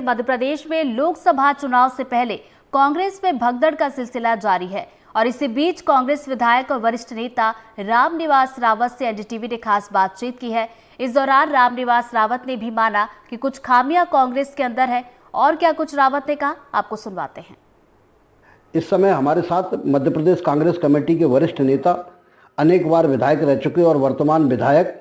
मध्य प्रदेश में लोकसभा चुनाव से पहले कांग्रेस में भगदड़ का सिलसिला जारी है और इसी बीच कांग्रेस विधायक और वरिष्ठ नेता रामनिवास रावत से एनडीटीवी ने खास बातचीत की है। इस दौरान रामनिवास रावत ने भी माना कि कुछ खामियां कांग्रेस के अंदर है और क्या कुछ रावत ने कहा, आपको सुनवाते हैं। इस समय हमारे साथ मध्य प्रदेश कांग्रेस कमेटी के वरिष्ठ नेता, अनेक बार विधायक रह चुके और वर्तमान विधायक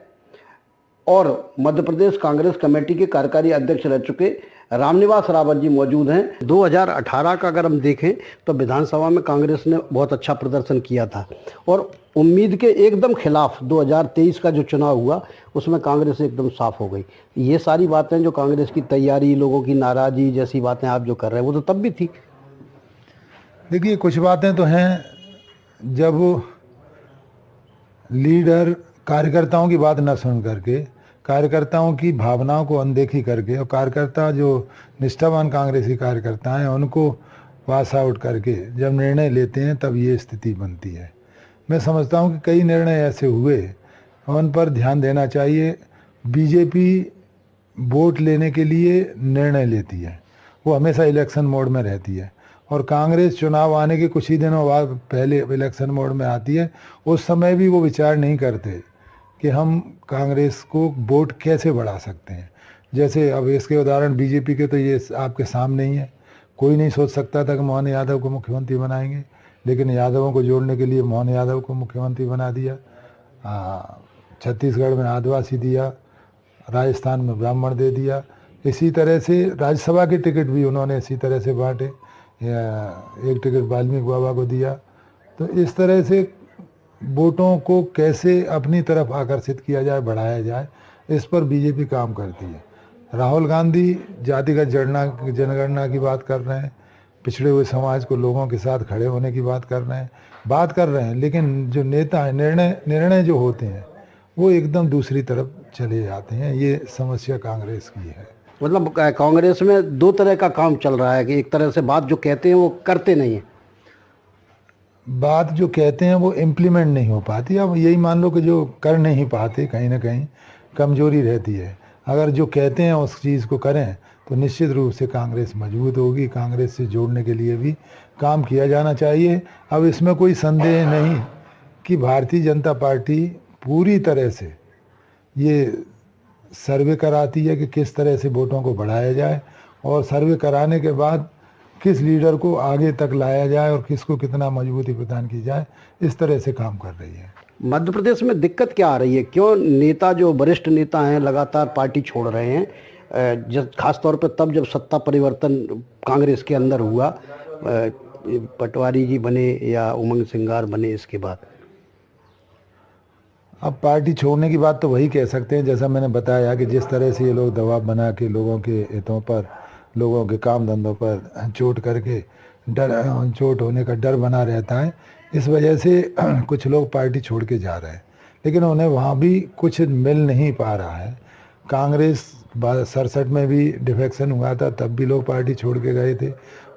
और मध्य प्रदेश कांग्रेस कमेटी के कार्यकारी अध्यक्ष रह चुके रामनिवास रावत जी मौजूद हैं। 2018 का अगर हम देखें तो विधानसभा में कांग्रेस ने बहुत अच्छा प्रदर्शन किया था और उम्मीद के एकदम खिलाफ 2023 का जो चुनाव हुआ उसमें कांग्रेस एकदम साफ हो गई। ये सारी बातें जो कांग्रेस की तैयारी, लोगों की नाराज़गी जैसी बातें आप जो कर रहे हैं वो तो तब भी थी। देखिए, कुछ बातें तो हैं, जब लीडर कार्यकर्ताओं की बात न सुन करके, कार्यकर्ताओं की भावनाओं को अनदेखी करके और कार्यकर्ता जो निष्ठावान कांग्रेसी कार्यकर्ता हैं उनको पास आउट करके जब निर्णय लेते हैं तब ये स्थिति बनती है। मैं समझता हूँ कि कई निर्णय ऐसे हुए उन पर ध्यान देना चाहिए। बीजेपी वोट लेने के लिए निर्णय लेती है, वो हमेशा इलेक्शन मोड में रहती है और कांग्रेस चुनाव आने के कुछ ही दिनों बाद पहले इलेक्शन मोड में आती है। उस समय भी वो विचार नहीं करते कि हम कांग्रेस को वोट कैसे बढ़ा सकते हैं। जैसे अब इसके उदाहरण बीजेपी के तो ये आपके सामने ही है। कोई नहीं सोच सकता था कि मोहन यादव को मुख्यमंत्री बनाएंगे, लेकिन यादवों को जोड़ने के लिए मोहन यादव को मुख्यमंत्री बना दिया। छत्तीसगढ़ में आदिवासी दिया, राजस्थान में ब्राह्मण दे दिया। इसी तरह से राज्यसभा के टिकट भी उन्होंने इसी तरह से बांटे, एक टिकट वाल्मीकि बाबा को दिया। तो इस तरह से वोटों को कैसे अपनी तरफ आकर्षित किया जाए, बढ़ाया जाए, इस पर बीजेपी काम करती है। राहुल गांधी जातिगत जनगणना की बात कर रहे हैं, पिछड़े हुए समाज को लोगों के साथ खड़े होने की बात कर रहे हैं, लेकिन जो नेता है, निर्णय जो होते हैं वो एकदम दूसरी तरफ चले जाते हैं। ये समस्या कांग्रेस की है। मतलब कांग्रेस में दो तरह का काम चल रहा है कि एक तरह से बात जो कहते हैं वो करते नहीं हैं, बात जो कहते हैं वो इम्प्लीमेंट नहीं हो पाती। अब यही मान लो कि जो कर नहीं पाते, कहीं ना कहीं कमजोरी रहती है। अगर जो कहते हैं उस चीज़ को करें तो निश्चित रूप से कांग्रेस मजबूत होगी। कांग्रेस से जोड़ने के लिए भी काम किया जाना चाहिए। अब इसमें कोई संदेह नहीं कि भारतीय जनता पार्टी पूरी तरह से ये सर्वे कराती है कि किस तरह से वोटों को बढ़ाया जाए और सर्वे कराने के बाद किस लीडर को आगे तक लाया जाए और किसको कितना मजबूती प्रदान की जाए, इस तरह से काम कर रही है। मध्य प्रदेश में दिक्कत क्या आ रही है? क्यों नेता, जो वरिष्ठ नेता हैं, लगातार पार्टी छोड़ रहे हैं? खास तौर पर तब जब सत्ता परिवर्तन कांग्रेस के अंदर हुआ, पटवारी जी बने या उमंग सिंगार बने, इसके बाद अब पार्टी छोड़ने की बात तो वही कह सकते हैं, जैसा मैंने बताया कि जिस तरह से ये लोग दबाव बना के लोगों के हितों पर, लोगों के काम धंधों पर चोट करके चोट होने का डर बना रहता है, इस वजह से कुछ लोग पार्टी छोड़ के जा रहे हैं, लेकिन उन्हें वहाँ भी कुछ मिल नहीं पा रहा है। कांग्रेस 67 में भी डिफेक्शन हुआ था, तब भी लोग पार्टी छोड़ के गए थे।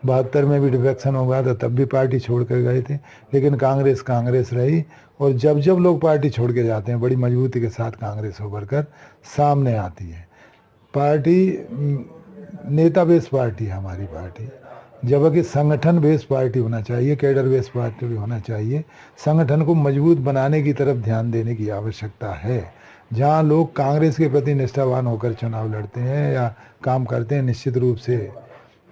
72 में भी डिफेक्शन हुआ था, तब भी पार्टी छोड़ कर गए थे, लेकिन कांग्रेस रही। और जब जब लोग पार्टी छोड़ के जाते हैं, बड़ी मजबूती के साथ कांग्रेस उभर कर सामने आती है। पार्टी नेता बेस पार्टी है हमारी पार्टी, जबकि संगठन बेस पार्टी होना चाहिए, कैडर बेस पार्टी भी होना चाहिए। संगठन को मजबूत बनाने की तरफ ध्यान देने की आवश्यकता है। जहां लोग कांग्रेस के प्रति निष्ठावान होकर चुनाव लड़ते हैं या काम करते हैं, निश्चित रूप से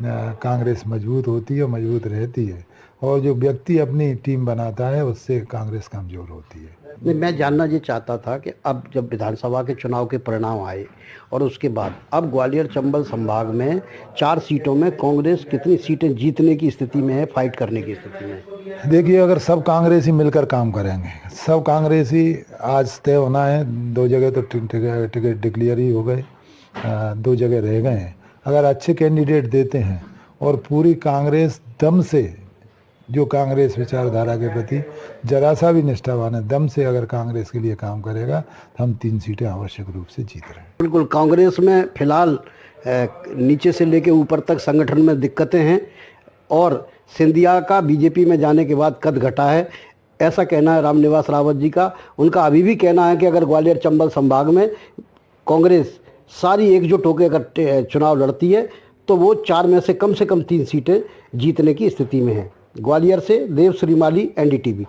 कांग्रेस मजबूत होती है, मजबूत रहती है। और जो व्यक्ति अपनी टीम बनाता है उससे कांग्रेस कमज़ोर होती है। नहीं, मैं जानना ये चाहता था कि अब जब विधानसभा के चुनाव के परिणाम आए और उसके बाद अब ग्वालियर चंबल संभाग में 4 सीटों में कांग्रेस कितनी सीटें जीतने की स्थिति में है, फाइट करने की स्थिति में? देखिए, अगर सब कांग्रेसी मिलकर काम करेंगे, सब कांग्रेसी, आज तय होना है 2 जगह तो टिकट डिक्लेयर ही हो गए, 2 जगह रह गए हैं। अगर अच्छे कैंडिडेट देते हैं और पूरी कांग्रेस दम से, जो कांग्रेस विचारधारा के प्रति जरा सा भी निष्ठावान है, दम से अगर कांग्रेस के लिए काम करेगा तो हम 3 सीटें आवश्यक रूप से जीत रहे हैं। बिल्कुल, कांग्रेस में फिलहाल नीचे से लेकर ऊपर तक संगठन में दिक्कतें हैं और सिंधिया का बीजेपी में जाने के बाद कद घटा है, ऐसा कहना है रामनिवास रावत जी का। उनका अभी भी कहना है कि अगर ग्वालियर चंबल संभाग में कांग्रेस सारी एकजुट होकर अगर चुनाव लड़ती है तो वो 4 में से कम 3 सीटें जीतने की स्थिति में है। ग्वालियर से देव श्रीमाली, NDTV।